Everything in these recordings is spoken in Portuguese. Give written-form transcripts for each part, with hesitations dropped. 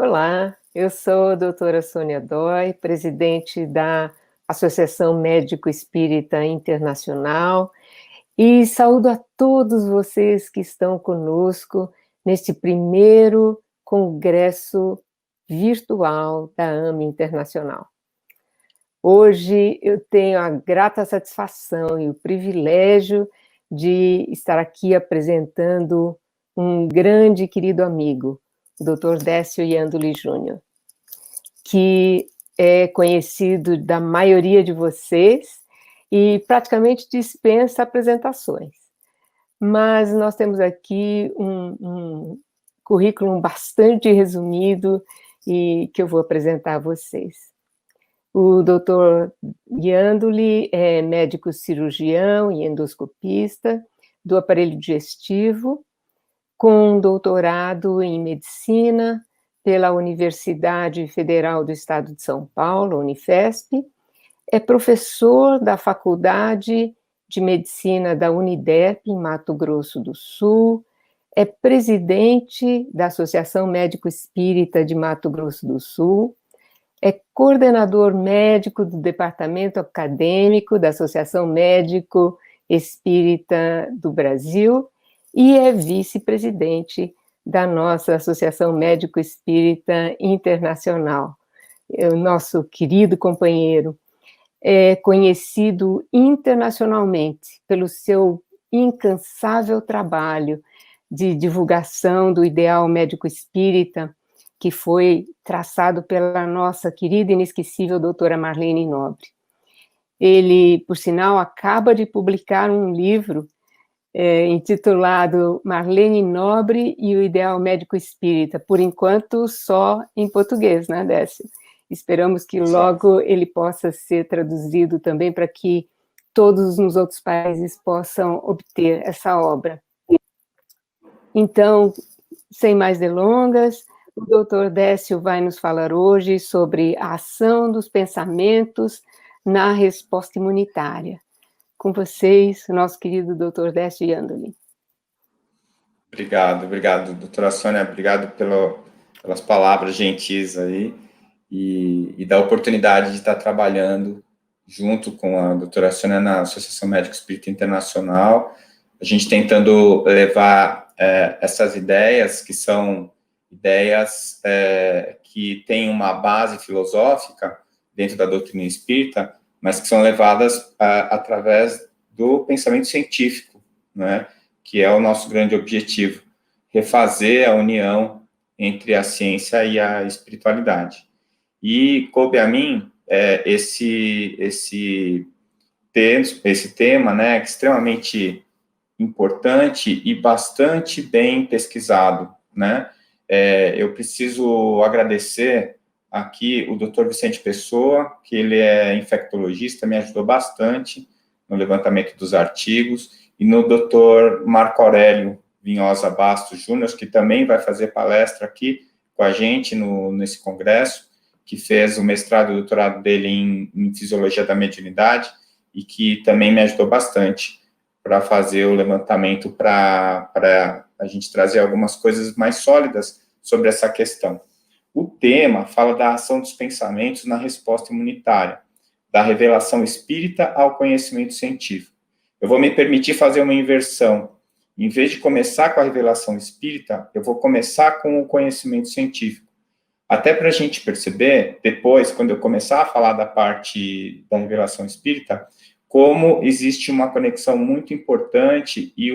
Olá, eu sou a doutora Sônia Dói, presidente da Associação Médico Espírita Internacional, e saúdo a todos vocês que estão conosco neste primeiro congresso virtual da AME Internacional. Hoje eu tenho a grata satisfação e o privilégio de estar aqui apresentando um grande e querido amigo, o Dr. Décio Iandoli Júnior, que é conhecido da maioria de vocês e praticamente dispensa apresentações. Mas nós temos aqui um currículo bastante resumido e que eu vou apresentar a vocês. O Dr. Iandoli é médico cirurgião e endoscopista do aparelho digestivo, com doutorado em medicina pela Universidade Federal do Estado de São Paulo, Unifesp, é professor da Faculdade de Medicina da Uniderp, em Mato Grosso do Sul, é presidente da Associação Médico Espírita de Mato Grosso do Sul, é coordenador médico do Departamento Acadêmico da Associação Médico Espírita do Brasil e é vice-presidente da nossa Associação Médico Espírita Internacional. O nosso querido companheiro é conhecido internacionalmente pelo seu incansável trabalho de divulgação do ideal médico espírita, que foi traçado pela nossa querida e inesquecível doutora Marlene Nobre. Ele, por sinal, acaba de publicar um livro intitulado Marlene Nobre e o Ideal Médico Espírita, por enquanto só em português, né, Décio? Esperamos que logo ele possa ser traduzido também para que todos nos outros países possam obter essa obra. Então, sem mais delongas, o Dr. Décio vai nos falar hoje sobre a ação dos pensamentos na resposta imunitária. Com vocês, nosso querido Dr. Décio Iandoli. Obrigado, doutora Sônia, obrigado pelas palavras gentis aí e da oportunidade de estar trabalhando junto com a doutora Sônia na Associação Médico Espírita Internacional, a gente tentando levar essas ideias, que são ideias que têm uma base filosófica dentro da doutrina espírita, mas que são levadas através do pensamento científico, né, que é o nosso grande objetivo, refazer a união entre a ciência e a espiritualidade. E coube a mim esse tema, né, extremamente importante e bastante bem pesquisado, né. Eu preciso agradecer aqui o Dr. Vicente Pessoa, que ele é infectologista, me ajudou bastante no levantamento dos artigos, e no Dr. Marco Aurélio Vinhosa Bastos Júnior, que também vai fazer palestra aqui com a gente nesse congresso, que fez o mestrado e o doutorado dele em Fisiologia da Mediunidade, e que também me ajudou bastante para fazer o levantamento, para a gente trazer algumas coisas mais sólidas sobre essa questão. O tema fala da ação dos pensamentos na resposta imunitária, da revelação espírita ao conhecimento científico. Eu vou me permitir fazer uma inversão. Em vez de começar com a revelação espírita, eu vou começar com o conhecimento científico. Até para a gente perceber, depois, quando eu começar a falar da parte da revelação espírita, como existe uma conexão muito importante e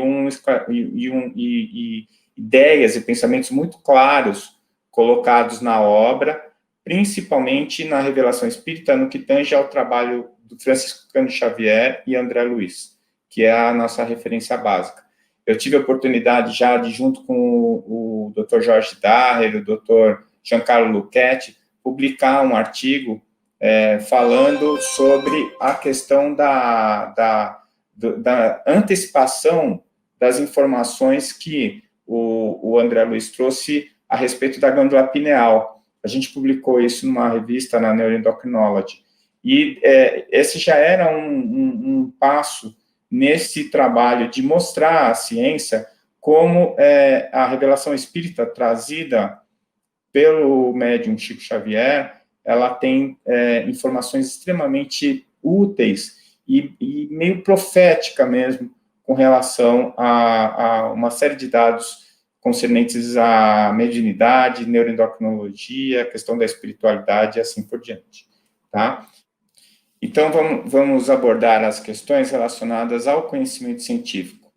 ideias e pensamentos muito claros colocados na obra, principalmente na revelação espírita, no que tange ao trabalho do Francisco Cândido Xavier e André Luiz, que é a nossa referência básica. Eu tive a oportunidade já de, junto com o Dr. Jorge Daher, o Dr. Giancarlo Lucchetti, publicar um artigo falando sobre a questão da antecipação das informações que o André Luiz trouxe a respeito da glândula pineal. A gente publicou isso numa revista na Neuroendocrinology. E esse já era um passo nesse trabalho de mostrar à ciência como a revelação espírita trazida pelo médium Chico Xavier, ela tem informações extremamente úteis e meio profética mesmo, com relação a uma série de dados concernentes à mediunidade, neuroendocrinologia, questão da espiritualidade e assim por diante, tá? Então, vamos abordar as questões relacionadas ao conhecimento científico.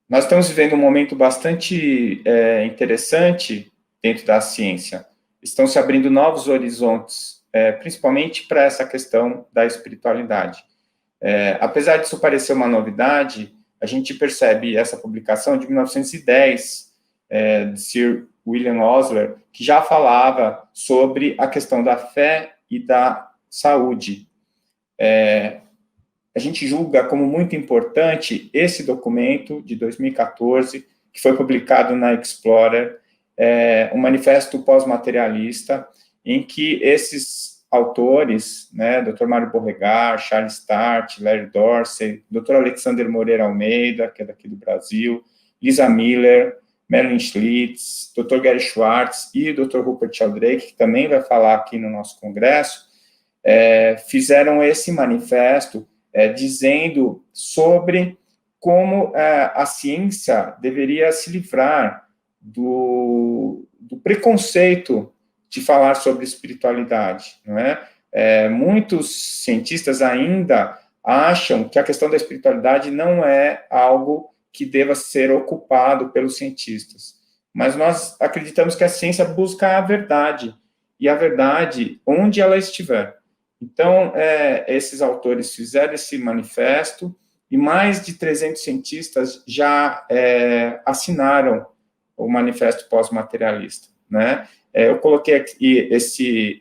Nós estamos vivendo um momento bastante interessante dentro da ciência. Estão se abrindo novos horizontes, principalmente para essa questão da espiritualidade. Apesar disso parecer uma novidade, a gente percebe essa publicação de 1910, de Sir William Osler, que já falava sobre a questão da fé e da saúde. A gente julga como muito importante esse documento de 2014, que foi publicado na Explorer, um manifesto pós-materialista, em que esses autores, né, Dr. Mário Borregar, Charles Start, Larry Dorsey, Dr. Alexander Moreira Almeida, que é daqui do Brasil, Lisa Miller, Marilyn Schlitz, Dr. Gary Schwartz e Dr. Rupert Sheldrake, que também vai falar aqui no nosso congresso, fizeram esse manifesto dizendo sobre como a ciência deveria se livrar do preconceito de falar sobre espiritualidade, não é? Muitos cientistas ainda acham que a questão da espiritualidade não é algo que deva ser ocupado pelos cientistas, mas nós acreditamos que a ciência busca a verdade, e a verdade onde ela estiver. Então, esses autores fizeram esse manifesto, e mais de 300 cientistas já assinaram o manifesto pós-materialista, né? Eu coloquei aqui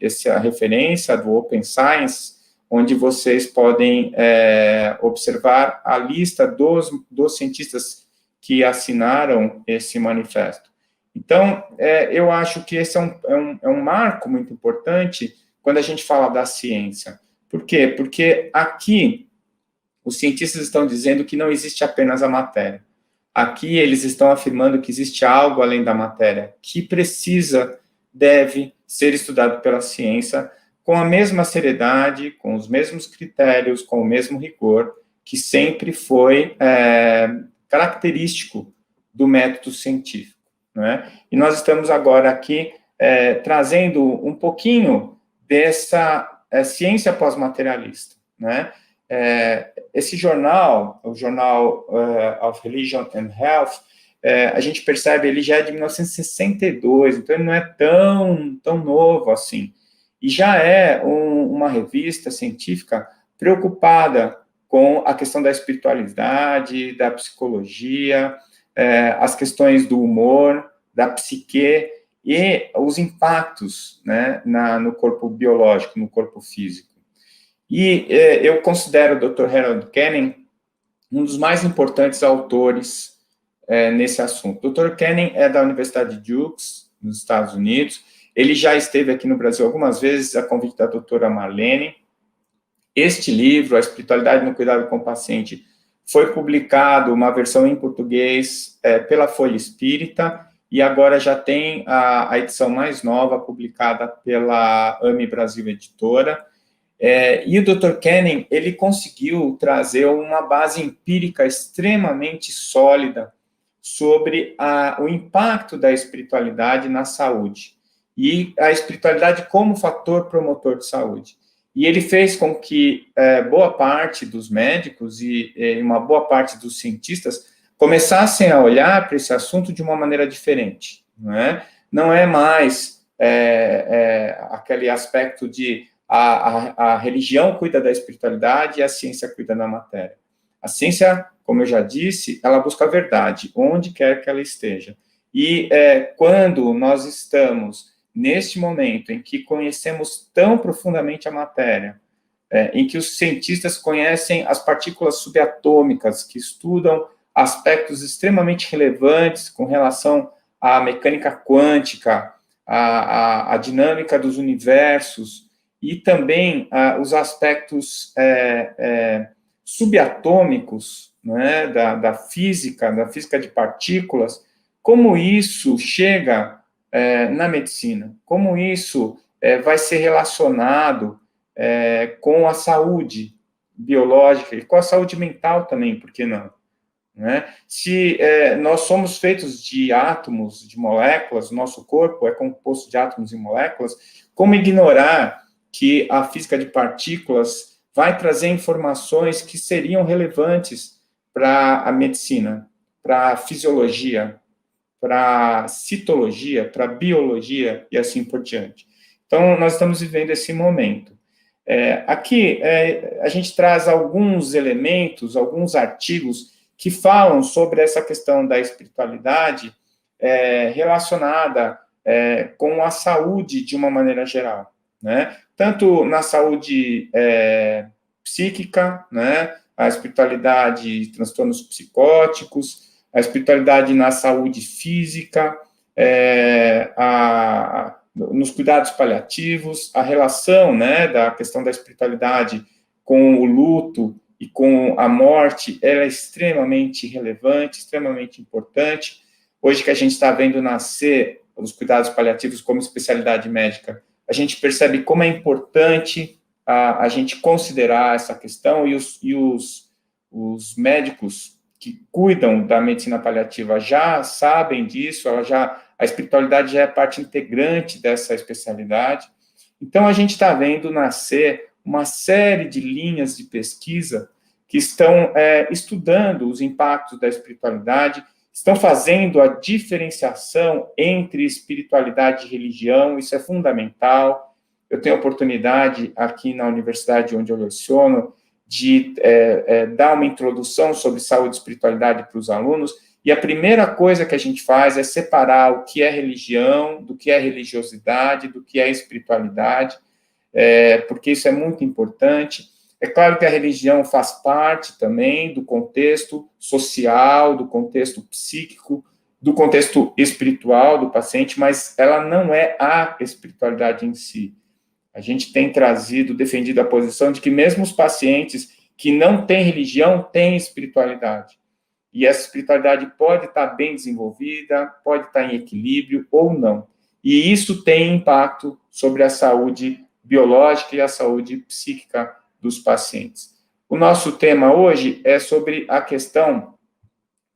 essa referência do Open Science, onde vocês podem observar a lista dos cientistas que assinaram esse manifesto. Então, eu acho que esse é um marco muito importante quando a gente fala da ciência. Por quê? Porque aqui os cientistas estão dizendo que não existe apenas a matéria. Aqui eles estão afirmando que existe algo além da matéria, que deve ser estudado pela ciência com a mesma seriedade, com os mesmos critérios, com o mesmo rigor, que sempre foi característico do método científico, não é? E nós estamos agora aqui trazendo um pouquinho dessa ciência pós-materialista, né? Esse jornal, o Journal of Religion and Health, a gente percebe, ele já é de 1962, então ele não é tão novo assim. E já é uma revista científica preocupada com a questão da espiritualidade, da psicologia, as questões do humor, da psique e os impactos, né, no corpo biológico, no corpo físico. E eu considero o Dr. Harold Kenning um dos mais importantes autores nesse assunto. O Dr. Kenning é da Universidade de Duke, nos Estados Unidos. Ele já esteve aqui no Brasil algumas vezes, a convite da doutora Marlene. Este livro, A Espiritualidade no Cuidado com o Paciente, foi publicado, uma versão em português, pela Folha Espírita, e agora já tem a edição mais nova, publicada pela AME Brasil Editora. E o Dr. Kenning, ele conseguiu trazer uma base empírica extremamente sólida sobre o impacto da espiritualidade na saúde, e a espiritualidade como fator promotor de saúde. E ele fez com que boa parte dos médicos e uma boa parte dos cientistas começassem a olhar para esse assunto de uma maneira diferente, não é? Não é mais aquele aspecto de a religião cuida da espiritualidade e a ciência cuida da matéria. A ciência, como eu já disse, ela busca a verdade, onde quer que ela esteja. E quando nós estamos neste momento em que conhecemos tão profundamente a matéria, em que os cientistas conhecem as partículas subatômicas, que estudam aspectos extremamente relevantes com relação à mecânica quântica, à dinâmica dos universos, e também os aspectos subatômicos, né, da física de partículas, como isso chega na medicina, como isso vai ser relacionado com a saúde biológica e com a saúde mental também, por que não? Né? Se nós somos feitos de átomos, de moléculas, nosso corpo é composto de átomos e moléculas, como ignorar que a física de partículas vai trazer informações que seriam relevantes para a medicina, para a fisiologia, para a citologia, para a biologia e assim por diante. Então, nós estamos vivendo esse momento. Aqui, a gente traz alguns elementos, alguns artigos que falam sobre essa questão da espiritualidade relacionada com a saúde de uma maneira geral, né? Tanto na saúde psíquica, né? A espiritualidade de transtornos psicóticos, a espiritualidade na saúde física, nos cuidados paliativos, a relação, né, da questão da espiritualidade com o luto e com a morte, ela é extremamente relevante, extremamente importante. Hoje que a gente está vendo nascer os cuidados paliativos como especialidade médica, a gente percebe como é importante a gente considerar essa questão, e os médicos que cuidam da medicina paliativa já sabem disso, a espiritualidade já é parte integrante dessa especialidade. Então, a gente está vendo nascer uma série de linhas de pesquisa que estão estudando os impactos da espiritualidade, estão fazendo a diferenciação entre espiritualidade e religião, isso é fundamental. Eu tenho a oportunidade, aqui na universidade onde eu leciono, de dar uma introdução sobre saúde e espiritualidade para os alunos, e a primeira coisa que a gente faz é separar o que é religião, do que é religiosidade, do que é espiritualidade, porque isso é muito importante. É claro que a religião faz parte também do contexto social, do contexto psíquico, do contexto espiritual do paciente, mas ela não é a espiritualidade em si. A gente tem defendido a posição de que mesmo os pacientes que não têm religião têm espiritualidade. E essa espiritualidade pode estar bem desenvolvida, pode estar em equilíbrio ou não. E isso tem impacto sobre a saúde biológica e a saúde psíquica dos pacientes. O nosso tema hoje é sobre a questão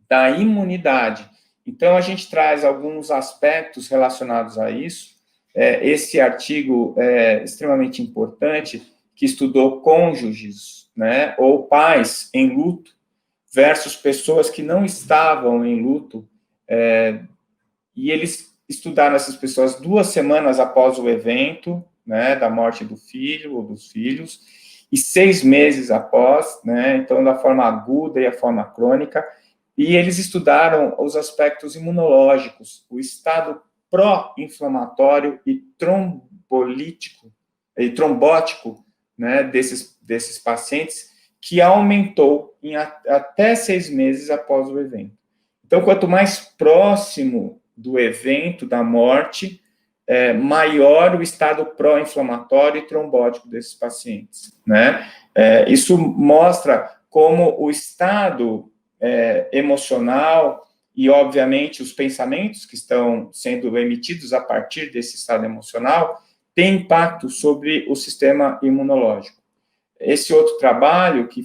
da imunidade. Então, a gente traz alguns aspectos relacionados a isso. Esse artigo é extremamente importante, que estudou cônjuges, né, ou pais em luto, versus pessoas que não estavam em luto, e eles estudaram essas pessoas 2 semanas após o evento, né, da morte do filho ou dos filhos, e 6 meses após, né, então da forma aguda e a forma crônica, e eles estudaram os aspectos imunológicos, o estado pró-inflamatório e trombótico, né, desses pacientes, que aumentou em até 6 meses após o evento. Então, quanto mais próximo do evento da morte, maior o estado pró-inflamatório e trombótico desses pacientes, né? Isso mostra como o estado emocional e, obviamente, os pensamentos que estão sendo emitidos a partir desse estado emocional têm impacto sobre o sistema imunológico. Esse outro trabalho, que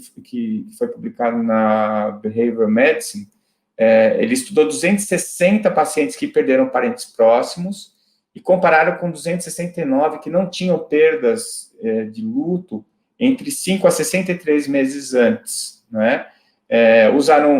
foi publicado na Behavioral Medicine, ele estudou 260 pacientes que perderam parentes próximos e compararam com 269 que não tinham perdas de luto entre 5 a 63 meses antes, né?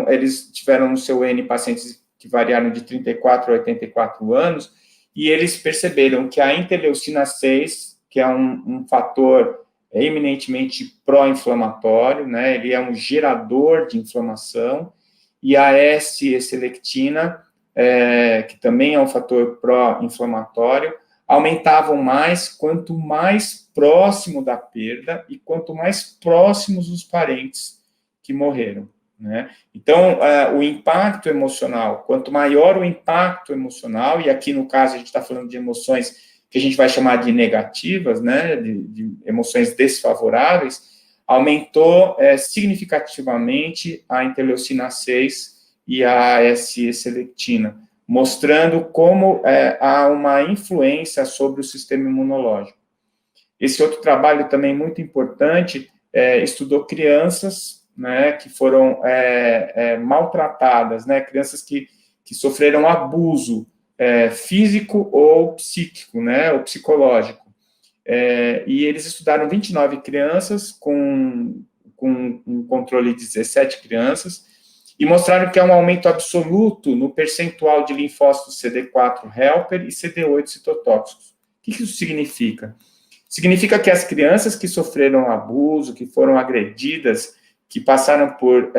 Eles tiveram no seu N pacientes que variaram de 34 a 84 anos, e eles perceberam que a interleucina 6, que é um fator eminentemente pró-inflamatório, né, ele é um gerador de inflamação, e a S-selectina, que também é um fator pró-inflamatório, aumentavam mais quanto mais próximo da perda e quanto mais próximos os parentes que morreram, né? Então, o impacto emocional, quanto maior o impacto emocional, e aqui no caso a gente está falando de emoções que a gente vai chamar de negativas, né, de emoções desfavoráveis, aumentou significativamente a interleucina 6 e a S-selectina, mostrando como há uma influência sobre o sistema imunológico. Esse outro trabalho também muito importante estudou crianças, né, que foram maltratadas, né, crianças que sofreram abuso físico ou psíquico, né, ou psicológico. E eles estudaram 29 crianças com um controle de 17 crianças, e mostraram que há um aumento absoluto no percentual de linfócitos CD4 helper e CD8 citotóxicos. O que isso significa? Significa que as crianças que sofreram abuso, que foram agredidas, que passaram por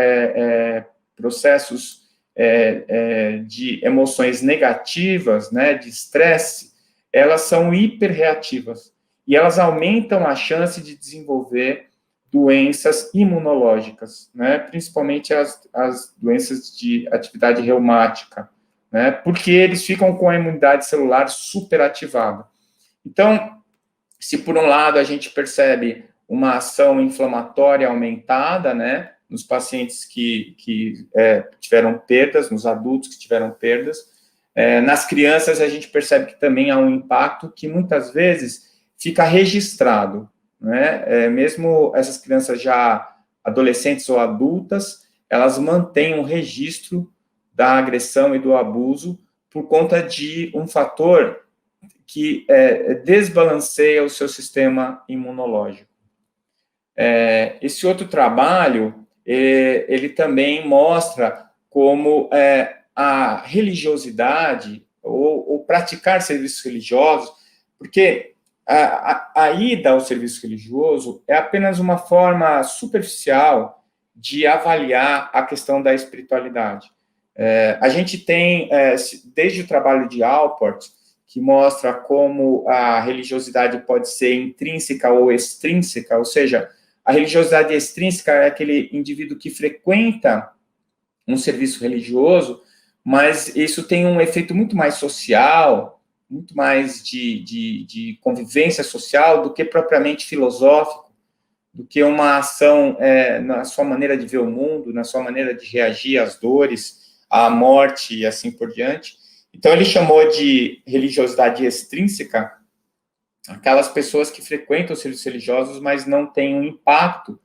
processos de emoções negativas, né, de estresse, elas são hiperreativas, e elas aumentam a chance de desenvolver doenças imunológicas, né, principalmente as doenças de atividade reumática, né, porque eles ficam com a imunidade celular superativada. Então, se por um lado a gente percebe uma ação inflamatória aumentada, né, nos pacientes que tiveram perdas, nos adultos que tiveram perdas, nas crianças a gente percebe que também há um impacto que muitas vezes fica registrado, né? Mesmo essas crianças já adolescentes ou adultas, elas mantêm um registro da agressão e do abuso por conta de um fator que desbalanceia o seu sistema imunológico. Esse outro trabalho, ele também mostra como a religiosidade ou praticar serviços religiosos, porque a ida ao serviço religioso é apenas uma forma superficial de avaliar a questão da espiritualidade. A gente tem, desde o trabalho de Alport, que mostra como a religiosidade pode ser intrínseca ou extrínseca, ou seja, a religiosidade extrínseca é aquele indivíduo que frequenta um serviço religioso, mas isso tem um efeito muito mais social, muito mais de convivência social do que propriamente filosófico, do que uma ação na sua maneira de ver o mundo, na sua maneira de reagir às dores, à morte e assim por diante. Então, ele chamou de religiosidade extrínseca aquelas pessoas que frequentam os serviços religiosos, mas não têm um impacto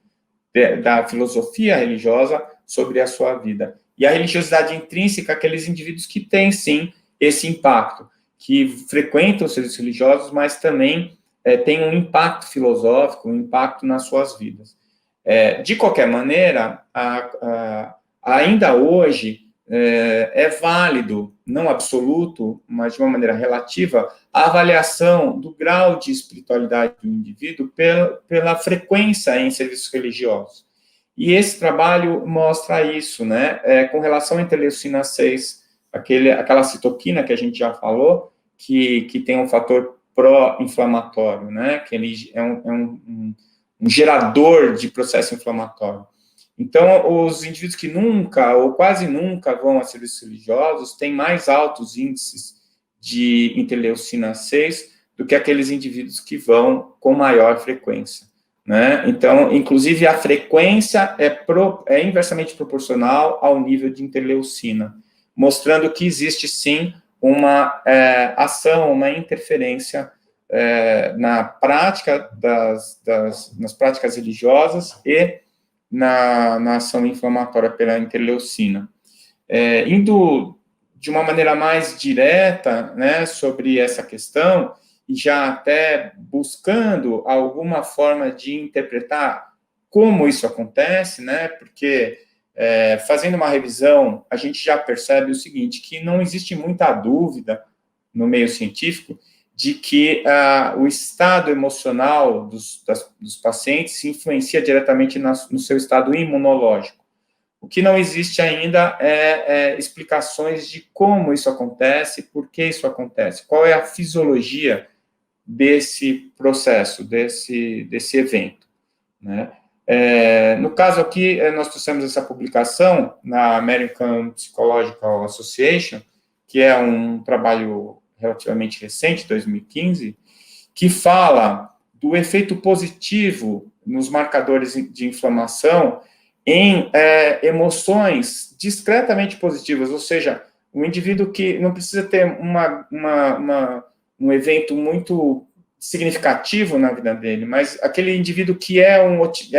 da filosofia religiosa sobre a sua vida. E a religiosidade intrínseca, aqueles indivíduos que têm, sim, esse impacto, que frequentam os serviços religiosos, mas também têm um impacto filosófico, um impacto nas suas vidas. De qualquer maneira, ainda hoje, é válido, não absoluto, mas de uma maneira relativa, a avaliação do grau de espiritualidade do indivíduo pela frequência em serviços religiosos. E esse trabalho mostra isso, né? Com relação à interleucina 6, aquela citoquina que a gente já falou, que tem um fator pró-inflamatório, né? Que ele é um gerador de processo inflamatório. Então, os indivíduos que nunca ou quase nunca vão a serviços religiosos têm mais altos índices de interleucina 6 do que aqueles indivíduos que vão com maior frequência, né? Então, inclusive, a frequência é inversamente proporcional ao nível de interleucina, mostrando que existe, sim, uma ação, uma interferência na prática nas práticas religiosas e na ação inflamatória pela interleucina. Indo de uma maneira mais direta, né, sobre essa questão, e já até buscando alguma forma de interpretar como isso acontece, né, porque fazendo uma revisão, a gente já percebe o seguinte, que não existe muita dúvida no meio científico de que o estado emocional dos pacientes se influencia diretamente no seu estado imunológico. O que não existe ainda é explicações de como isso acontece, por que isso acontece, qual é a fisiologia desse processo, desse evento, né? No caso aqui, nós trouxemos essa publicação na American Psychological Association, que é um trabalho relativamente recente, 2015, que fala do efeito positivo nos marcadores de inflamação em emoções discretamente positivas, ou seja, um indivíduo que não precisa ter um evento muito significativo na vida dele, mas aquele indivíduo que é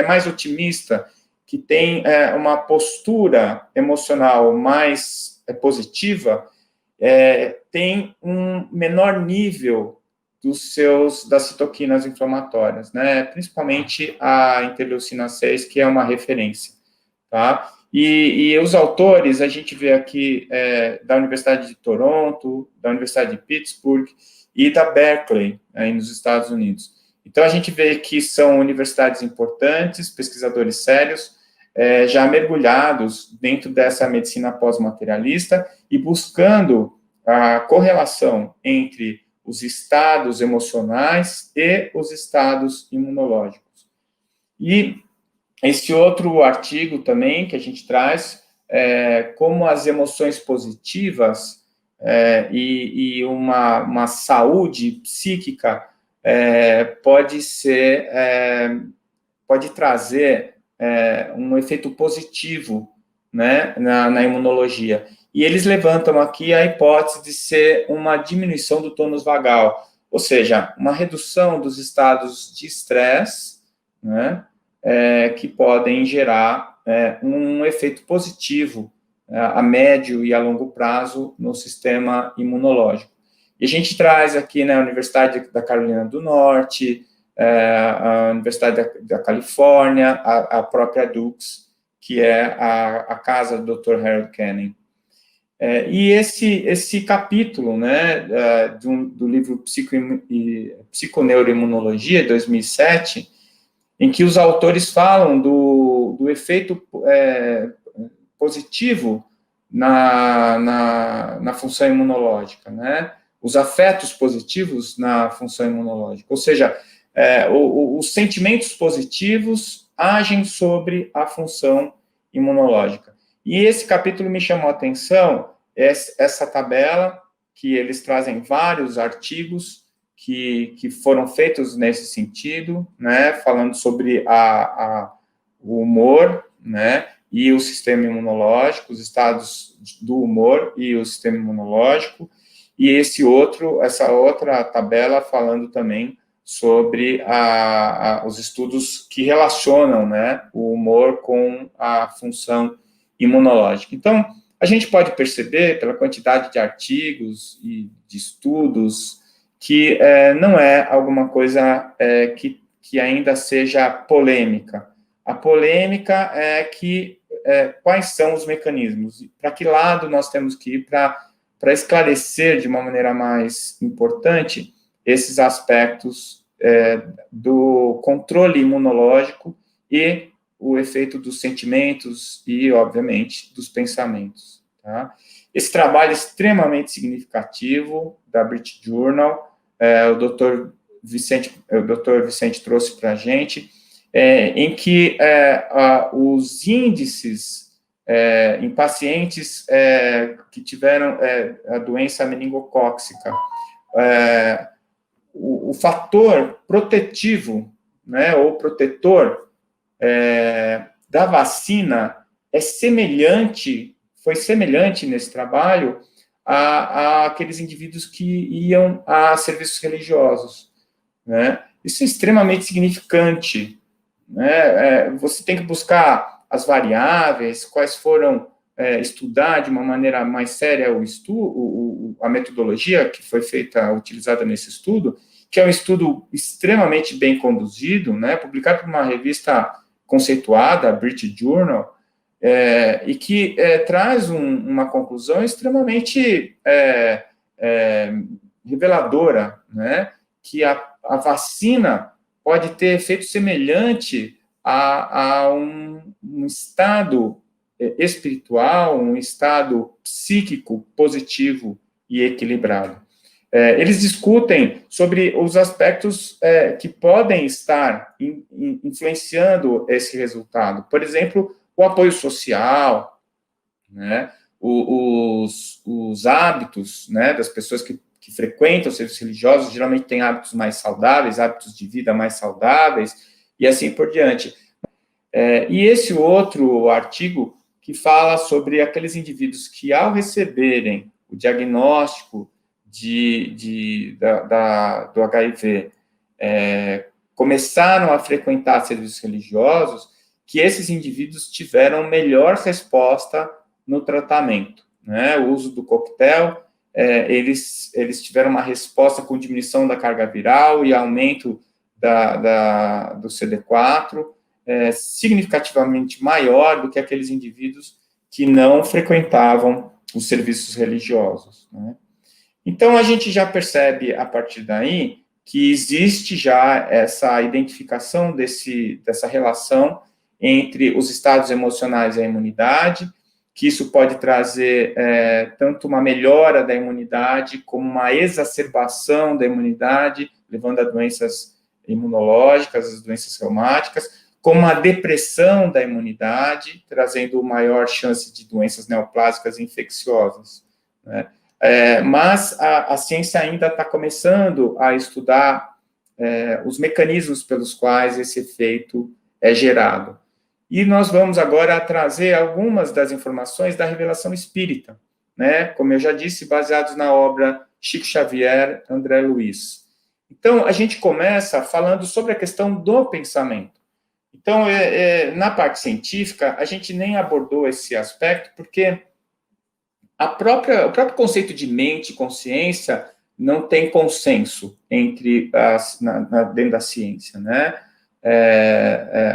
mais otimista, que tem uma postura emocional mais positiva, tem um menor nível das citoquinas inflamatórias, né? Principalmente a interleucina 6, que é uma referência, tá? E os autores, a gente vê aqui da Universidade de Toronto, da Universidade de Pittsburgh e da Berkeley, aí nos Estados Unidos. Então, a gente vê que são universidades importantes, pesquisadores sérios, já mergulhados dentro dessa medicina pós-materialista e buscando a correlação entre os estados emocionais e os estados imunológicos. E esse outro artigo também que a gente traz, como as emoções positivas e uma saúde psíquica pode trazer um efeito positivo, né, na imunologia. E eles levantam aqui a hipótese de ser uma diminuição do tônus vagal, ou seja, uma redução dos estados de estresse, né, que podem gerar um efeito positivo a médio e a longo prazo no sistema imunológico. E a gente traz aqui na Universidade da Carolina do Norte, a Universidade da Califórnia, a própria Dukes, que é a casa do Dr. Harold Canning. E esse capítulo, né, do livro Psiconeuroimunologia, de 2007, em que os autores falam do efeito positivo na função imunológica, né, os afetos positivos na função imunológica, ou seja, os sentimentos positivos agem sobre a função imunológica. E esse capítulo me chamou a atenção, essa tabela, que eles trazem vários artigos que foram feitos nesse sentido, né, falando sobre o humor, né, e o sistema imunológico, os estados do humor e o sistema imunológico, e essa outra tabela falando também sobre os estudos que relacionam, né, o humor com a função imunológica. Então, a gente pode perceber, pela quantidade de artigos e de estudos, que não é alguma coisa que ainda seja polêmica. A polêmica é quais são os mecanismos, para que lado nós temos que ir para esclarecer de uma maneira mais importante esses aspectos do controle imunológico e o efeito dos sentimentos e, obviamente, dos pensamentos. Tá? Esse trabalho é extremamente significativo da British Journal, o Dr. Vicente trouxe para a gente, em que os índices em pacientes que tiveram a doença meningocócica, o fator protetivo, né, ou protetor da vacina foi semelhante nesse trabalho a aqueles indivíduos que iam a serviços religiosos, né? Isso é extremamente significante, né? Você tem que buscar as variáveis, quais foram, estudar de uma maneira mais séria a metodologia que foi utilizada nesse estudo, que é um estudo extremamente bem conduzido, né? Publicado por uma revista conceituada, a British Journal, e que traz uma conclusão extremamente reveladora, né, que a vacina pode ter efeito semelhante a um estado espiritual, um estado psíquico positivo e equilibrado. Eles discutem sobre os aspectos que podem estar influenciando esse resultado. Por exemplo, o apoio social, né, os hábitos, né, das pessoas que frequentam os serviços religiosos, geralmente têm hábitos mais saudáveis, hábitos de vida mais saudáveis, e assim por diante. E esse outro artigo que fala sobre aqueles indivíduos que, ao receberem o diagnóstico do HIV, começaram a frequentar serviços religiosos, que esses indivíduos tiveram melhor resposta no tratamento, né? O uso do coquetel, eles tiveram uma resposta com diminuição da carga viral e aumento do CD4, significativamente maior do que aqueles indivíduos que não frequentavam os serviços religiosos, né? Então, a gente já percebe, a partir daí, que existe já essa identificação dessa relação entre os estados emocionais e a imunidade, que isso pode trazer tanto uma melhora da imunidade, como uma exacerbação da imunidade, levando a doenças imunológicas, as doenças reumáticas, como uma depressão da imunidade, trazendo maior chance de doenças neoplásicas e infecciosas, né? Mas a ciência ainda está começando a estudar os mecanismos pelos quais esse efeito é gerado. E nós vamos agora trazer algumas das informações da revelação espírita, né? Como eu já disse, baseados na obra Chico Xavier, André Luiz. Então, a gente começa falando sobre a questão do pensamento. Então, na parte científica, a gente nem abordou esse aspecto, porque o próprio conceito de mente e consciência não tem consenso dentro da ciência, né?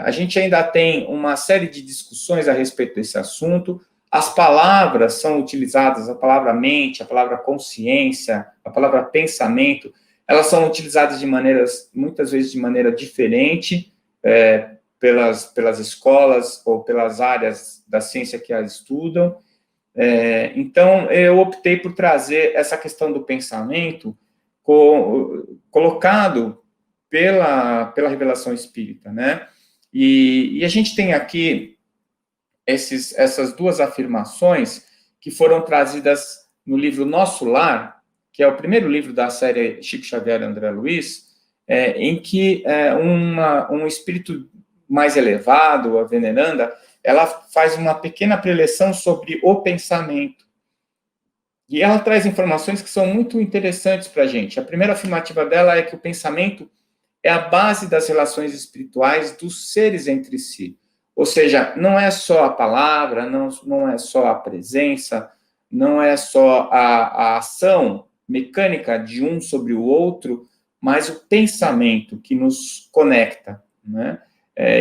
A gente ainda tem uma série de discussões a respeito desse assunto. As palavras são utilizadas, a palavra mente, a palavra consciência, a palavra pensamento, elas são utilizadas muitas vezes de maneira diferente, pelas escolas ou pelas áreas da ciência que as estudam. Então, eu optei por trazer essa questão do pensamento colocado pela revelação espírita, né? E a gente tem aqui essas duas afirmações que foram trazidas no livro Nosso Lar, que é o primeiro livro da série Chico Xavier e André Luiz, em que um espírito mais elevado, a veneranda, ela faz uma pequena preleção sobre o pensamento. E ela traz informações que são muito interessantes para a gente. A primeira afirmativa dela é que o pensamento é a base das relações espirituais dos seres entre si. Ou seja, não é só a palavra, não é só a presença, não é só a ação mecânica de um sobre o outro, mas o pensamento que nos conecta, né?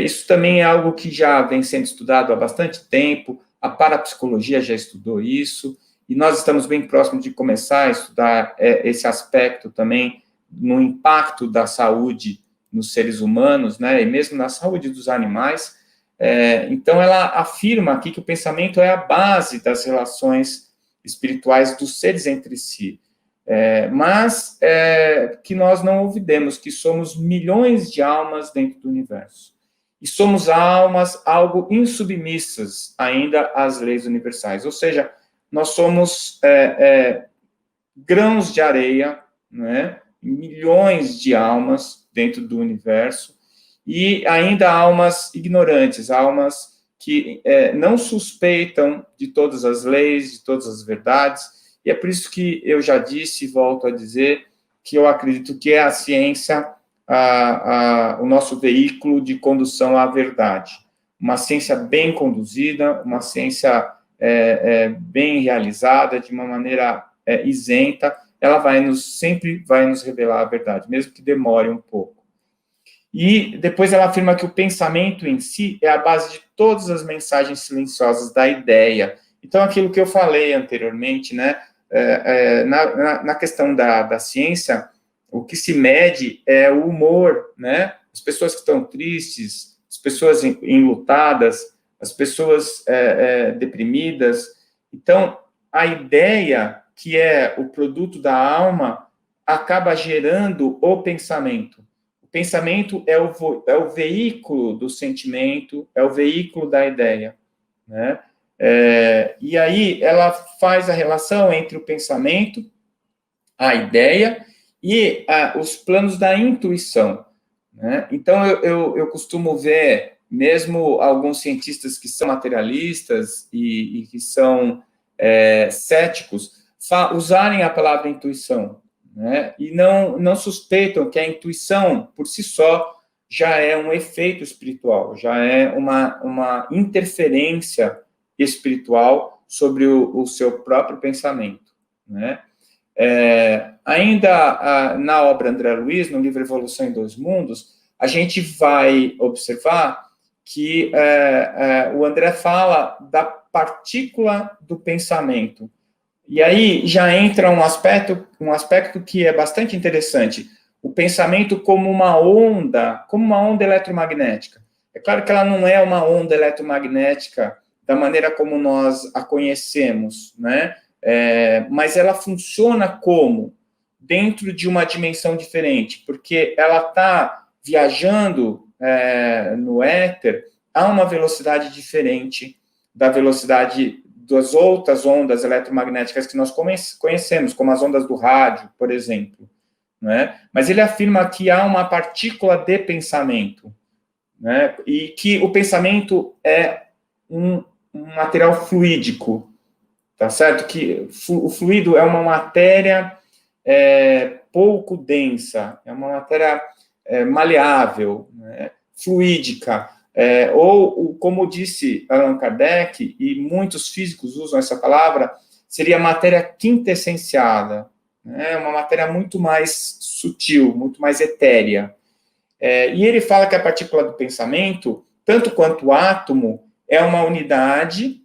Isso também é algo que já vem sendo estudado há bastante tempo, a parapsicologia já estudou isso, e nós estamos bem próximos de começar a estudar esse aspecto também no impacto da saúde nos seres humanos, né, e mesmo na saúde dos animais. Então, ela afirma aqui que o pensamento é a base das relações espirituais dos seres entre si, mas que nós não olvidemos que somos milhões de almas dentro do universo. E somos almas algo insubmissas ainda às leis universais. Ou seja, nós somos grãos de areia, né? Milhões de almas dentro do universo, e ainda almas ignorantes, almas que não suspeitam de todas as leis, de todas as verdades, e é por isso que eu já disse e volto a dizer que eu acredito que é a ciência o nosso veículo de condução à verdade. Uma ciência bem conduzida, uma ciência bem realizada, de uma maneira isenta, ela sempre vai nos revelar a verdade, mesmo que demore um pouco. E depois ela afirma que o pensamento em si é a base de todas as mensagens silenciosas da ideia. Então, aquilo que eu falei anteriormente, né, na questão da ciência, o que se mede é o humor, né? As pessoas que estão tristes, as pessoas enlutadas, as pessoas deprimidas. Então, a ideia, que é o produto da alma, acaba gerando o pensamento. O pensamento é o veículo do sentimento, é o veículo da ideia, né? E aí ela faz a relação entre o pensamento, a ideia e os planos da intuição, né? Então, eu costumo ver mesmo alguns cientistas que são materialistas e que são céticos, usarem a palavra intuição, né? E não suspeitam que a intuição, por si só, já é um efeito espiritual, já é uma interferência espiritual sobre o seu próprio pensamento, né? Ainda na obra André Luiz, no livro Evolução em Dois Mundos, a gente vai observar que o André fala da partícula do pensamento. E aí já entra um aspecto que é bastante interessante. O pensamento como uma onda eletromagnética. É claro que ela não é uma onda eletromagnética da maneira como nós a conhecemos, né? Mas ela funciona como? Dentro de uma dimensão diferente, porque ela está viajando no éter a uma velocidade diferente da velocidade das outras ondas eletromagnéticas que nós conhecemos, como as ondas do rádio, por exemplo. Né? Mas ele afirma que há uma partícula de pensamento, né? E que o pensamento é um material fluídico, tá certo? Que o fluido é uma matéria pouco densa, é uma matéria maleável, né? Fluídica, ou, como disse Allan Kardec, e muitos físicos usam essa palavra, seria matéria quintessenciada, né? Uma matéria muito mais sutil, muito mais etérea. E ele fala que a partícula do pensamento, tanto quanto o átomo, é uma unidade,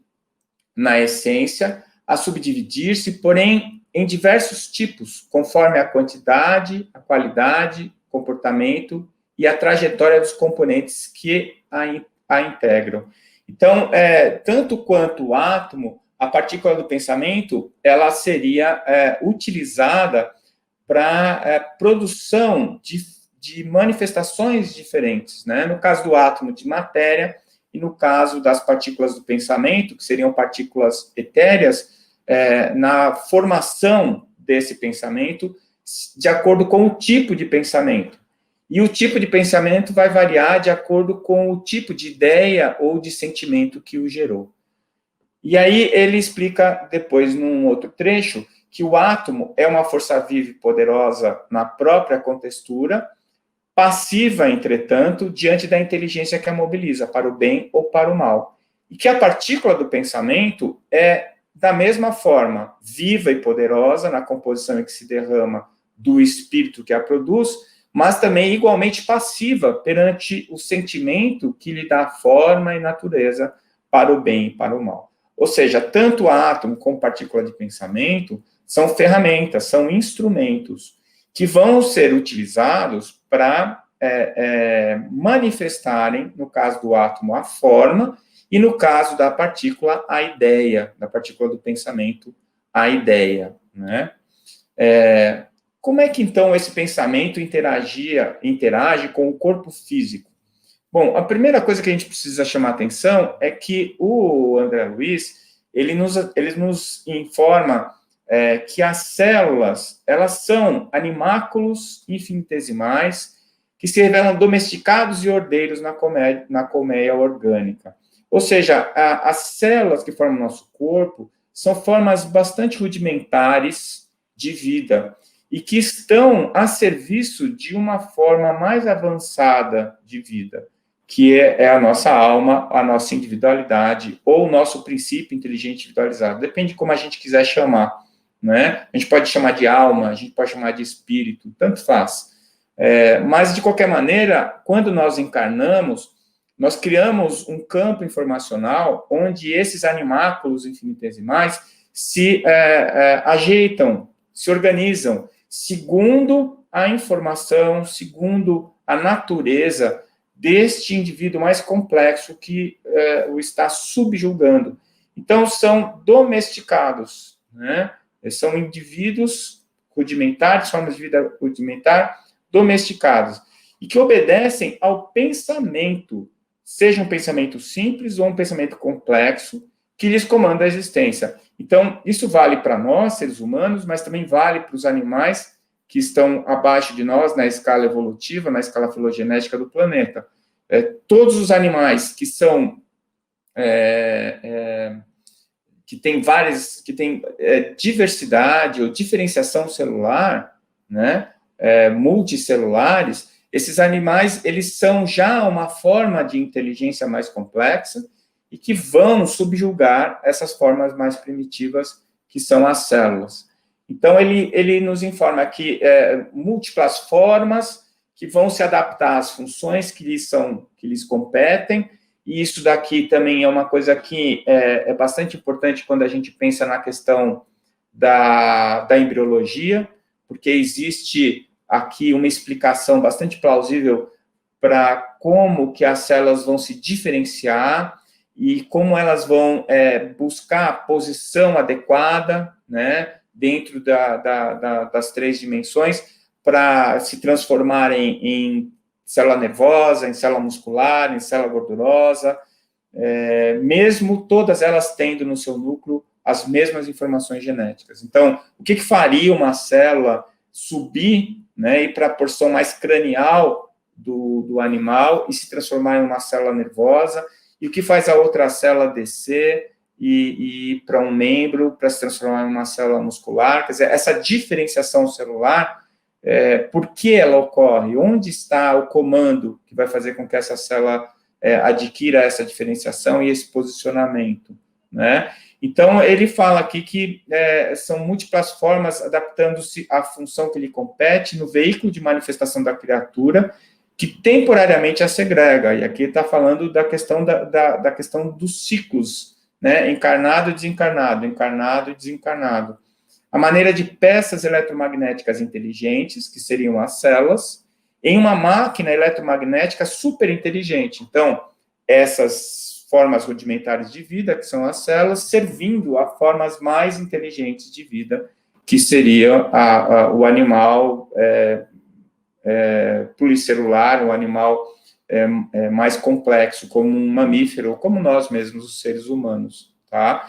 na essência, a subdividir-se, porém, em diversos tipos, conforme a quantidade, a qualidade, comportamento e a trajetória dos componentes que a integram. Então, tanto quanto o átomo, a partícula do pensamento, ela seria utilizada para produção de manifestações diferentes, né? No caso do átomo, de matéria, e no caso das partículas do pensamento, que seriam partículas etéreas, na formação desse pensamento, de acordo com o tipo de pensamento. E o tipo de pensamento vai variar de acordo com o tipo de ideia ou de sentimento que o gerou. E aí ele explica depois, num outro trecho, que o átomo é uma força viva e poderosa na própria contextura, passiva, entretanto, diante da inteligência que a mobiliza, para o bem ou para o mal. E que a partícula do pensamento é, da mesma forma, viva e poderosa na composição em que se derrama do espírito que a produz, mas também igualmente passiva perante o sentimento que lhe dá forma e natureza para o bem e para o mal. Ou seja, tanto o átomo como partícula de pensamento são ferramentas, são instrumentos que vão ser utilizados para manifestarem, no caso do átomo, a forma, e no caso da partícula, a ideia, da partícula do pensamento, a ideia, né? Como é que, então, esse pensamento interage com o corpo físico? Bom, a primeira coisa que a gente precisa chamar atenção é que o André Luiz, ele nos informa que as células, elas são animáculos infinitesimais que se revelam domesticados e ordeiros na colmeia orgânica. Ou seja, as células que formam o nosso corpo são formas bastante rudimentares de vida e que estão a serviço de uma forma mais avançada de vida, que é a nossa alma, a nossa individualidade, ou o nosso princípio inteligente individualizado. Depende de como a gente quiser chamar, né? A gente pode chamar de alma, a gente pode chamar de espírito, tanto faz. Mas, de qualquer maneira, quando nós encarnamos, nós criamos um campo informacional onde esses animáculos infinitesimais se ajeitam, se organizam, segundo a informação, segundo a natureza deste indivíduo mais complexo que o está subjugando. Então, são domesticados, né? São indivíduos rudimentares, formas de vida rudimentar, domesticados, e que obedecem ao pensamento, seja um pensamento simples ou um pensamento complexo, que lhes comanda a existência. Então, isso vale para nós, seres humanos, mas também vale para os animais que estão abaixo de nós, na escala evolutiva, na escala filogenética do planeta. todos os animais que são que tem diversidade ou diferenciação celular, né, multicelulares, esses animais, eles são já uma forma de inteligência mais complexa e que vão subjugar essas formas mais primitivas que são as células. Então, ele nos informa que múltiplas formas que vão se adaptar às funções que lhes competem. E isso daqui também é uma coisa que é bastante importante quando a gente pensa na questão da embriologia, porque existe aqui uma explicação bastante plausível para como que as células vão se diferenciar e como elas vão buscar a posição adequada, né, dentro das 3 dimensões, para se transformarem em célula nervosa, em célula muscular, em célula gordurosa, mesmo todas elas tendo no seu núcleo as mesmas informações genéticas. Então, o que faria uma célula subir, né, ir para a porção mais cranial do animal e se transformar em uma célula nervosa, e o que faz a outra célula descer e ir para um membro para se transformar em uma célula muscular? Quer dizer, essa diferenciação celular, por que ela ocorre? Onde está o comando que vai fazer com que essa célula adquira essa diferenciação e esse posicionamento, né? Então, ele fala aqui que são múltiplas formas adaptando-se à função que lhe compete no veículo de manifestação da criatura, que temporariamente a segrega. E aqui está falando da questão da questão dos ciclos, né? Encarnado e desencarnado, encarnado e desencarnado. A maneira de peças eletromagnéticas inteligentes, que seriam as células, em uma máquina eletromagnética superinteligente. Então, essas formas rudimentares de vida, que são as células, servindo a formas mais inteligentes de vida, que seria o animal pluricelular, o animal mais complexo, como um mamífero, ou como nós mesmos, os seres humanos, tá?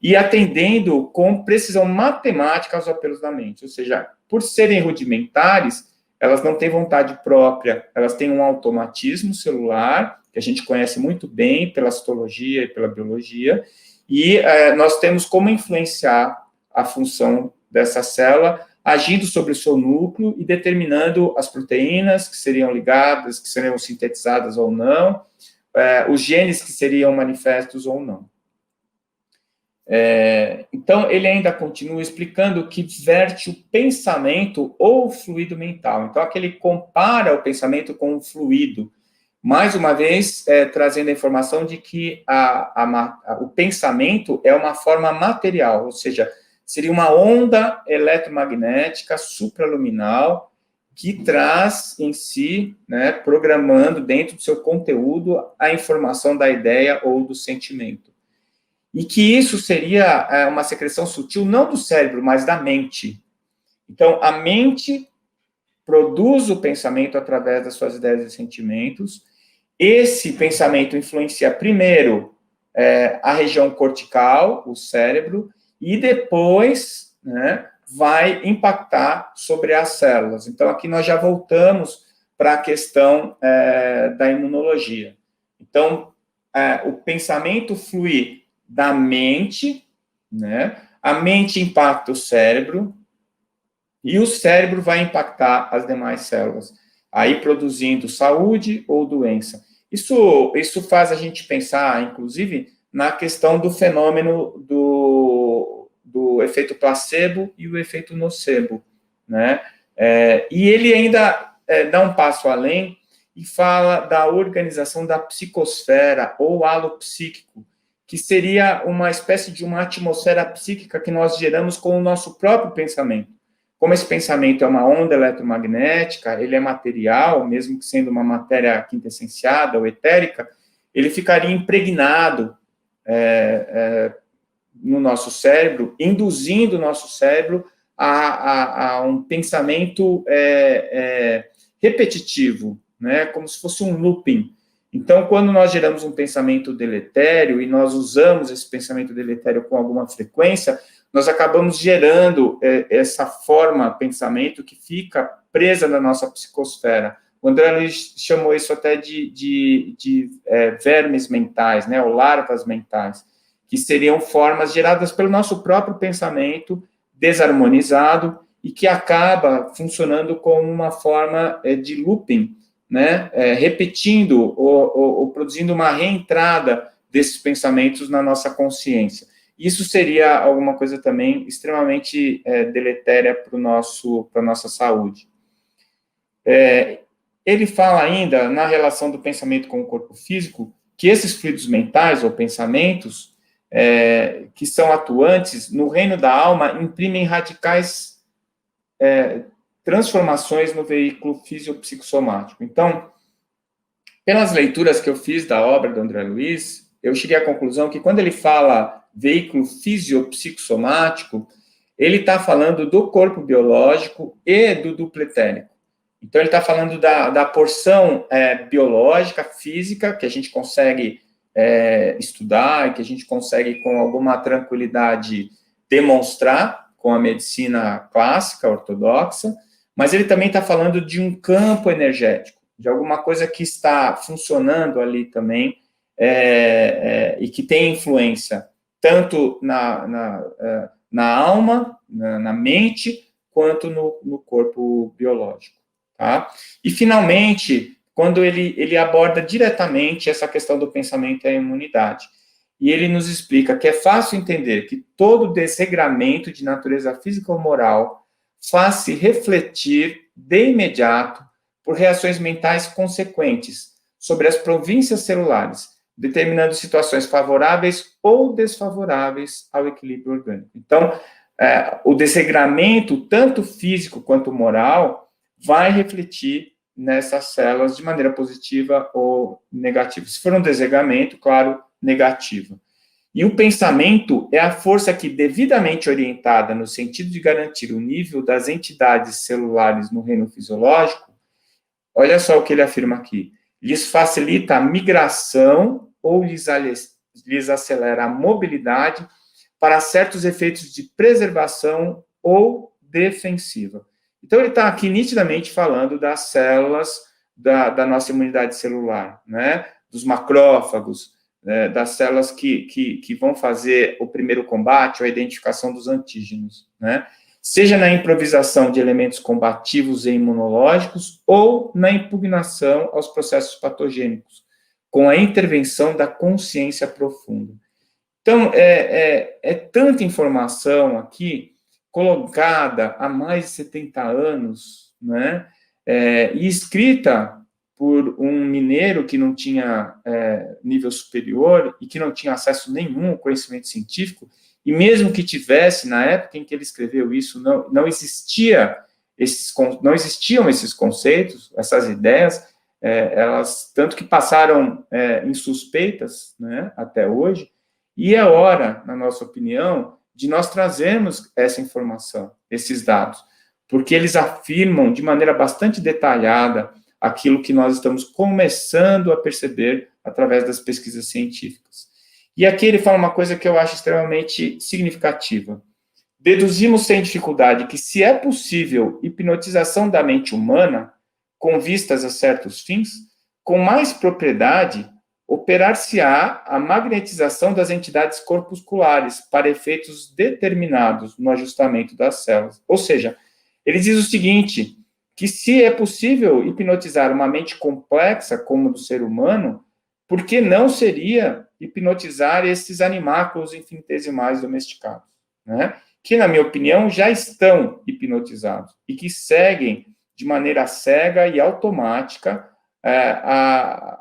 E atendendo com precisão matemática aos apelos da mente, ou seja, por serem rudimentares, elas não têm vontade própria, elas têm um automatismo celular, que a gente conhece muito bem pela citologia e pela biologia, e nós temos como influenciar a função dessa célula, agindo sobre o seu núcleo e determinando as proteínas que seriam ligadas, que seriam sintetizadas ou não, os genes que seriam manifestos ou não. Então, ele ainda continua explicando que verte o pensamento ou o fluido mental. Então, aqui ele compara o pensamento com o fluido, mais uma vez, trazendo a informação de que o pensamento é uma forma material, ou seja, seria uma onda eletromagnética supraluminal que traz em si, né, programando dentro do seu conteúdo a informação da ideia ou do sentimento. E que isso seria uma secreção sutil, não do cérebro, mas da mente. Então, a mente produz o pensamento através das suas ideias e sentimentos. Esse pensamento influencia primeiro a região cortical, o cérebro, e depois, né, vai impactar sobre as células. Então, aqui nós já voltamos para a questão da imunologia. Então, o pensamento flui da mente, né? A mente impacta o cérebro, e o cérebro vai impactar as demais células, aí produzindo saúde ou doença. Isso faz a gente pensar, inclusive, na questão do fenômeno do efeito placebo e o efeito nocebo, né? E ele ainda dá um passo além e fala da organização da psicosfera ou halo psíquico, que seria uma espécie de uma atmosfera psíquica que nós geramos com o nosso próprio pensamento. Como esse pensamento é uma onda eletromagnética, ele é material, mesmo que sendo uma matéria quintessenciada ou etérica, ele ficaria impregnado no nosso cérebro, induzindo o nosso cérebro a um pensamento repetitivo, né, como se fosse um looping. Então, quando nós geramos um pensamento deletério e nós usamos esse pensamento deletério com alguma frequência, nós acabamos gerando essa forma de pensamento que fica presa na nossa psicosfera, O André Luiz chamou isso até de vermes mentais, né, ou larvas mentais, que seriam formas geradas pelo nosso próprio pensamento desarmonizado e que acaba funcionando como uma forma de looping, né, repetindo ou produzindo uma reentrada desses pensamentos na nossa consciência. Isso seria alguma coisa também extremamente deletéria para a nossa saúde. Ele fala ainda, na relação do pensamento com o corpo físico, que esses fluidos mentais ou pensamentos que são atuantes no reino da alma imprimem radicais transformações no veículo fisiopsicossomático. Então, pelas leituras que eu fiz da obra do André Luiz, eu cheguei à conclusão que quando ele fala veículo fisiopsicossomático, ele está falando do corpo biológico e do duplo etérico. Então, ele está falando da porção biológica, física, que a gente consegue estudar e que a gente consegue, com alguma tranquilidade, demonstrar com a medicina clássica, ortodoxa, mas ele também está falando de um campo energético, de alguma coisa que está funcionando ali também e que tem influência tanto na alma, na mente, quanto no corpo biológico. Tá? E, finalmente, quando ele aborda diretamente essa questão do pensamento e a imunidade, e ele nos explica que é fácil entender que todo desregramento de natureza física ou moral faz-se refletir de imediato por reações mentais consequentes sobre as províncias celulares, determinando situações favoráveis ou desfavoráveis ao equilíbrio orgânico. Então, o desregramento, tanto físico quanto moral, vai refletir nessas células de maneira positiva ou negativa. Se for um desregramento, claro, negativa. E o pensamento é a força que, devidamente orientada no sentido de garantir o nível das entidades celulares no reino fisiológico, olha só o que ele afirma aqui, lhes facilita a migração ou lhes acelera a mobilidade para certos efeitos de preservação ou defensiva. Então, ele está aqui nitidamente falando das células da nossa imunidade celular, né? Dos macrófagos, das células que vão fazer o primeiro combate ou a identificação dos antígenos, né? Seja na improvisação de elementos combativos e imunológicos ou na impugnação aos processos patogênicos, com a intervenção da consciência profunda. Então, é tanta informação aqui, colocada há mais de 70 anos, né, e escrita por um mineiro que não tinha nível superior e que não tinha acesso nenhum ao conhecimento científico, e mesmo que tivesse, na época em que ele escreveu isso, não existiam esses conceitos, essas ideias, elas, tanto que passaram insuspeitas, né, até hoje, e é hora, na nossa opinião, de nós trazermos essa informação, esses dados, porque eles afirmam de maneira bastante detalhada aquilo que nós estamos começando a perceber através das pesquisas científicas. E aqui ele fala uma coisa que eu acho extremamente significativa. Deduzimos sem dificuldade que, se é possível hipnotização da mente humana, com vistas a certos fins, com mais propriedade, operar-se-á a magnetização das entidades corpusculares para efeitos determinados no ajustamento das células. Ou seja, ele diz o seguinte, que se é possível hipnotizar uma mente complexa como a do ser humano, por que não seria hipnotizar esses animáculos infinitesimais domesticados, né? Que, na minha opinião, já estão hipnotizados e que seguem de maneira cega e automática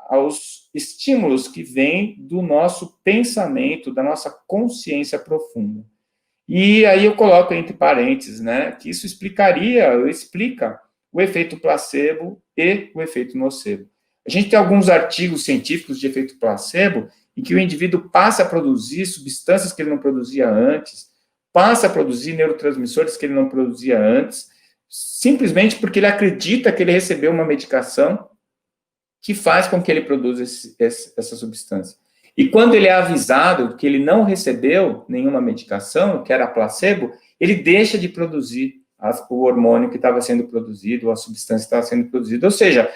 aos estímulos que vêm do nosso pensamento, da nossa consciência profunda. E aí eu coloco entre parênteses, né, que isso explica o efeito placebo e o efeito nocebo. A gente tem alguns artigos científicos de efeito placebo em que o indivíduo passa a produzir substâncias que ele não produzia antes, passa a produzir neurotransmissores que ele não produzia antes, simplesmente porque ele acredita que ele recebeu uma medicação que faz com que ele produza essa substância. E quando ele é avisado que ele não recebeu nenhuma medicação, que era placebo, ele deixa de produzir o hormônio que estava sendo produzido, ou a substância que estava sendo produzida. Ou seja,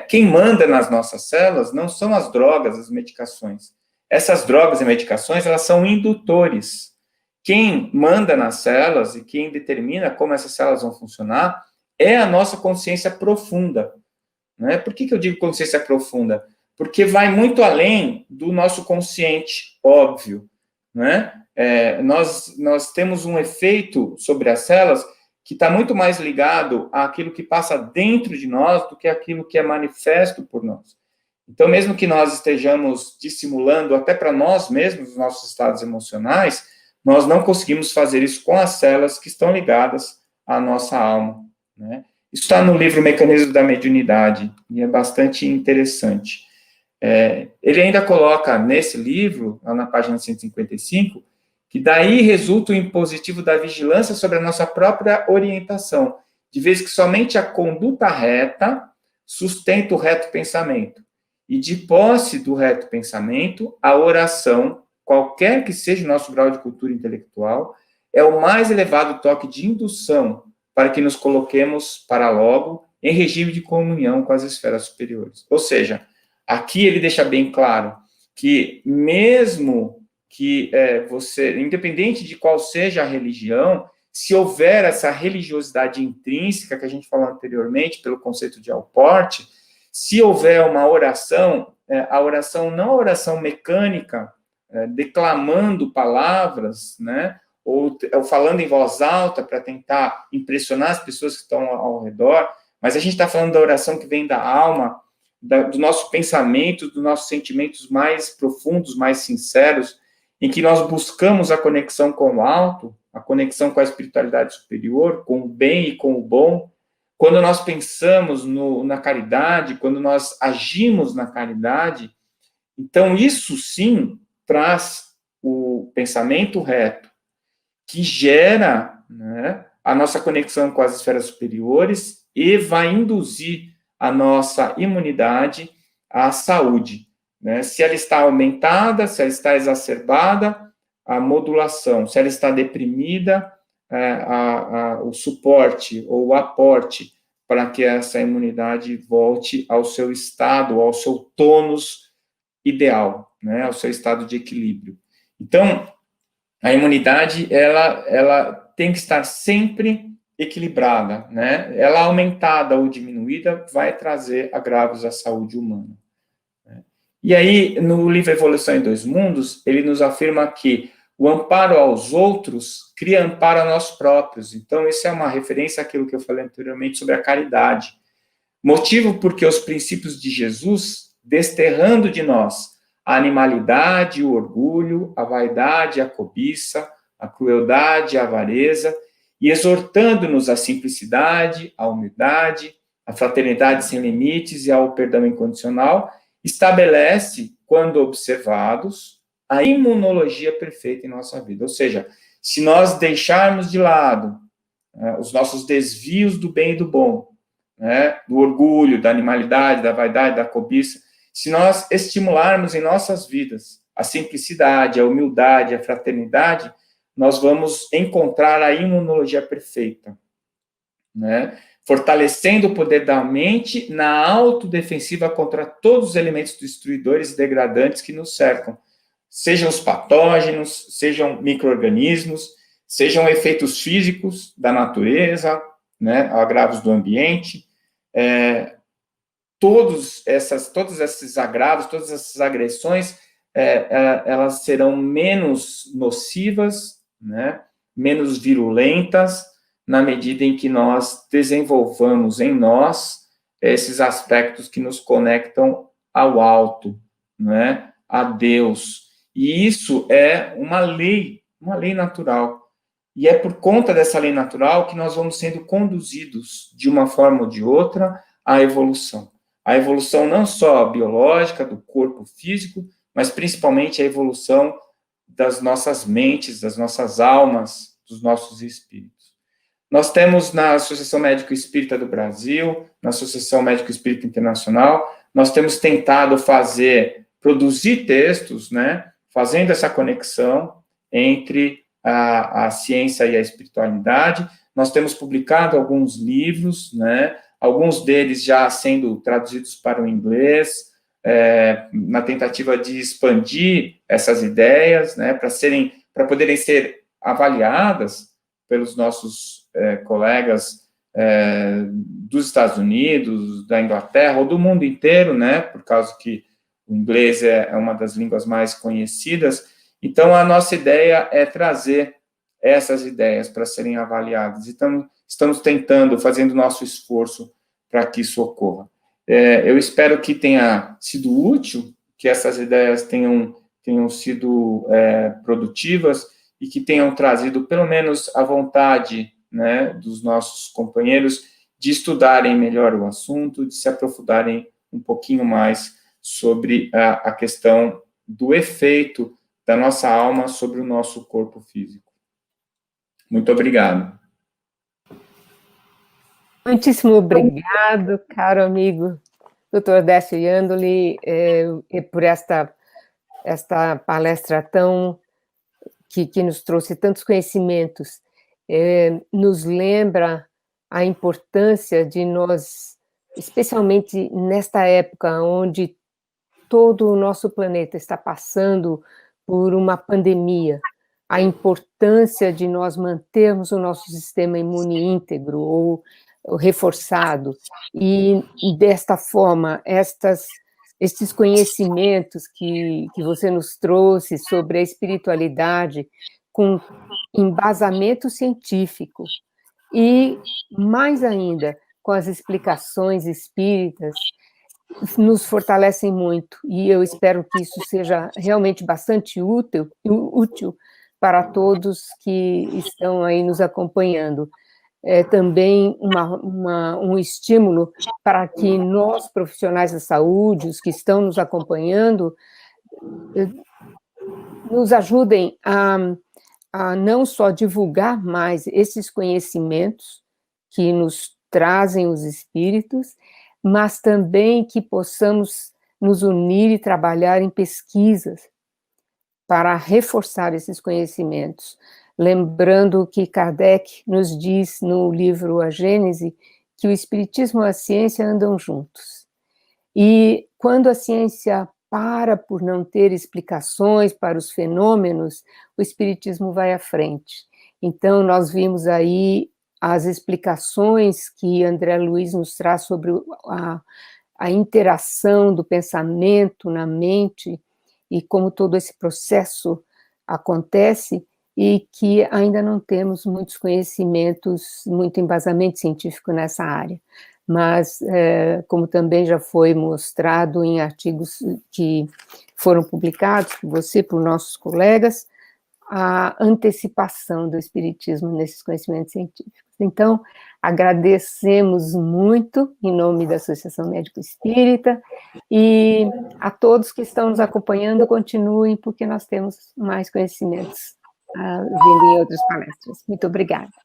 quem manda nas nossas células não são as drogas, as medicações. Essas drogas e medicações, elas são indutores. Quem manda nas células e quem determina como essas células vão funcionar é a nossa consciência profunda. Né? Por que eu digo consciência profunda? Porque vai muito além do nosso consciente, óbvio. Né? Nós temos um efeito sobre as células que está muito mais ligado àquilo que passa dentro de nós do que aquilo que é manifesto por nós. Então, mesmo que nós estejamos dissimulando até para nós mesmos os nossos estados emocionais, nós não conseguimos fazer isso com as células que estão ligadas à nossa alma. Né? Isso está no livro Mecanismo da Mediunidade, e é bastante interessante. Ele ainda coloca nesse livro, lá na página 155, que daí resulta o impositivo da vigilância sobre a nossa própria orientação, de vez que somente a conduta reta sustenta o reto pensamento. E de posse do reto pensamento, a oração, qualquer que seja o nosso grau de cultura intelectual, é o mais elevado toque de indução para que nos coloquemos, para logo, em regime de comunhão com as esferas superiores. Ou seja, aqui ele deixa bem claro que mesmo que você, independente de qual seja a religião, se houver essa religiosidade intrínseca que a gente falou anteriormente, pelo conceito de Alport, se houver uma oração, a oração não a oração mecânica, declamando palavras, né, ou falando em voz alta para tentar impressionar as pessoas que estão ao redor, mas a gente está falando da oração que vem da alma, do nosso pensamento, dos nossos sentimentos mais profundos, mais sinceros, em que nós buscamos a conexão com o alto, a conexão com a espiritualidade superior, com o bem e com o bom. Quando nós pensamos na caridade, quando nós agimos na caridade, então isso sim traz o pensamento reto, que gera, né, a nossa conexão com as esferas superiores e vai induzir a nossa imunidade à saúde. Né? Se ela está aumentada, se ela está exacerbada, a modulação. Se ela está deprimida, o suporte ou o aporte para que essa imunidade volte ao seu estado, ao seu tônus ideal, né? Ao seu estado de equilíbrio. Então, a imunidade, ela tem que estar sempre equilibrada, né? Ela aumentada ou diminuída vai trazer agravos à saúde humana. Né? E aí, no livro Evolução em Dois Mundos, ele nos afirma que o amparo aos outros cria amparo a nós próprios. Então, isso é uma referência àquilo que eu falei anteriormente sobre a caridade. Motivo porque os princípios de Jesus, desterrando de nós a animalidade, o orgulho, a vaidade, a cobiça, a crueldade, a avareza, e exortando-nos à simplicidade, à humildade, à fraternidade sem limites e ao perdão incondicional, estabelece, quando observados, a imunologia perfeita em nossa vida. Ou seja, se nós deixarmos de lado os nossos desvios do bem e do bom, né, do orgulho, da animalidade, da vaidade, da cobiça, se nós estimularmos em nossas vidas a simplicidade, a humildade, a fraternidade, nós vamos encontrar a imunologia perfeita, né? Fortalecendo o poder da mente na autodefensiva contra todos os elementos destruidores e degradantes que nos cercam, sejam os patógenos, sejam micro-organismos, sejam efeitos físicos da natureza, né, agravos do ambiente, todos esses agravos, todas essas agressões, elas serão menos nocivas, né, menos virulentas, na medida em que nós desenvolvamos em nós esses aspectos que nos conectam ao alto, né, a Deus. E isso é uma lei natural. E é por conta dessa lei natural que nós vamos sendo conduzidos, de uma forma ou de outra, à evolução. A evolução não só biológica, do corpo físico, mas principalmente a evolução das nossas mentes, das nossas almas, dos nossos espíritos. Nós temos na Associação Médico Espírita do Brasil, na Associação Médico Espírita Internacional, nós temos tentado produzir textos, né, fazendo essa conexão entre a ciência e a espiritualidade. Nós temos publicado alguns livros, né, alguns deles já sendo traduzidos para o inglês, na tentativa de expandir essas ideias, né, para poderem ser avaliadas pelos nossos colegas dos Estados Unidos, da Inglaterra, ou do mundo inteiro, né, por causa que o inglês é uma das línguas mais conhecidas. Então, a nossa ideia é trazer essas ideias para serem avaliadas. Então, estamos tentando, fazendo o nosso esforço para que isso ocorra. Eu espero que tenha sido útil, que essas ideias tenham sido produtivas e que tenham trazido, pelo menos, a vontade, né, dos nossos companheiros de estudarem melhor o assunto, de se aprofundarem um pouquinho mais sobre a questão do efeito da nossa alma sobre o nosso corpo físico. Muito obrigado. Muitíssimo obrigado, caro amigo Dr. Décio Iandoli, por esta palestra que nos trouxe tantos conhecimentos. Nos lembra a importância de nós, especialmente nesta época onde todo o nosso planeta está passando por uma pandemia, a importância de nós mantermos o nosso sistema imune íntegro ou reforçado, e desta forma, estes conhecimentos que você nos trouxe sobre a espiritualidade, com embasamento científico, e, mais ainda, com as explicações espíritas, nos fortalecem muito, e eu espero que isso seja realmente bastante útil para todos que estão aí nos acompanhando. Também um estímulo para que nós, profissionais da saúde, os que estão nos acompanhando, nos ajudem a não só divulgar mais esses conhecimentos que nos trazem os espíritos, mas também que possamos nos unir e trabalhar em pesquisas para reforçar esses conhecimentos. Lembrando que Kardec nos diz no livro A Gênese que o espiritismo e a ciência andam juntos. E quando a ciência para por não ter explicações para os fenômenos, o espiritismo vai à frente. Então, nós vimos aí as explicações que André Luiz nos traz sobre a interação do pensamento na mente e como todo esse processo acontece, e que ainda não temos muitos conhecimentos, muito embasamento científico nessa área. Mas, como também já foi mostrado em artigos que foram publicados por você, por nossos colegas, a antecipação do espiritismo nesses conhecimentos científicos. Então, agradecemos muito, em nome da Associação Médico Espírita, e a todos que estão nos acompanhando, continuem, porque nós temos mais conhecimentos vindo em outras palestras. Muito obrigada.